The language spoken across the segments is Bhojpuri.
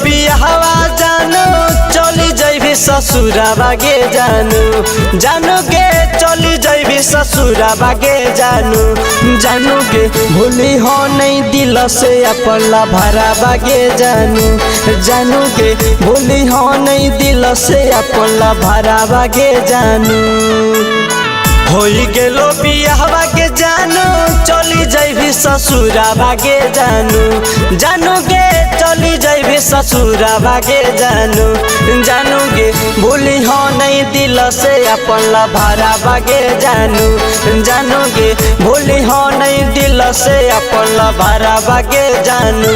बियाहवा जानू चली जैबी ससुरा बागे जानू के चली जैबी ससुरा बागे जानू के भूली हो नहीं दिल से अपन ला भरा बागे जानू के भूली हो नहीं दिल से अपन ला भरा बागे जानू होई गेलो बियाहवा के जानू चली जैबी ससुरा बागे जानू के चली जैबी ससुरा बागे जानू के भूली हो नहीं दिल से अपन ला भरा बागे जानू के भूली हो नहीं दिल से अपन ला भरा बागे जानू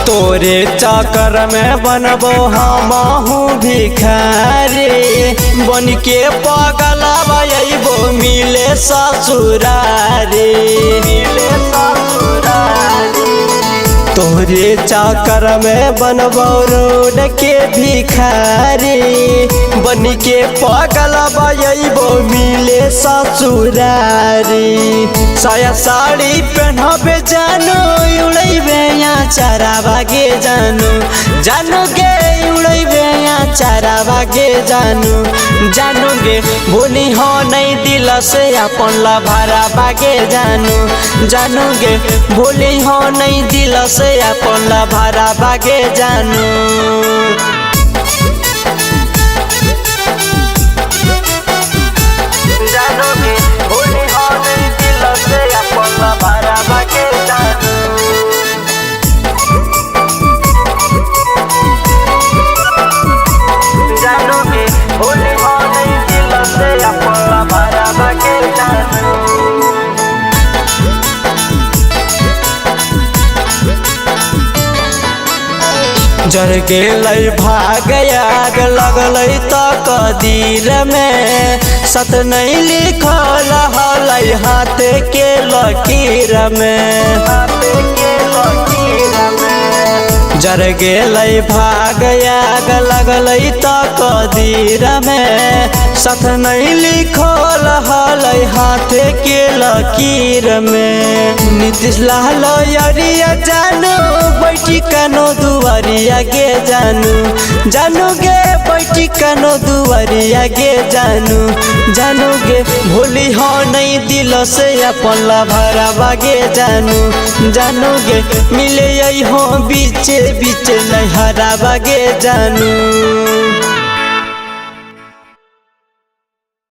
तोरे चक्कर में बनबो हमहू भिखारी बन के पगला बो मिले ससुरारी तोरे चक्कर में बनबो रोड के भिखारी बन के पगला बो मिले ससुरारी साया साड़ी पहनबे जानू उड़ैबे यहाँ चारा बागे जानू के उड़ैबे यहाँ चारा बागे जानू के भूली हो नहीं दिल से अपन ला भरा बागे जानू के भूली हो नहीं दिल से अपन ला भरा बागे जानू जर गेलै भाग आग लगलै त कदीर में सत नहीं लिखल हलै हाथ के लकीर में जर गेलै भाग आग लगलै त कदीर में सत नहीं लिखल हलै हाथ के लकीर में नीतीश लाल अरिया जानू बैठी कनो दुआरिया गे जानू गे बैठी कनो दुआरिया गे जानू गे भूली हो नहीं दिल से अपन ला भरा बागे जानू गे मिले हो बीचे बीचे नहीं हरा बागे जानू।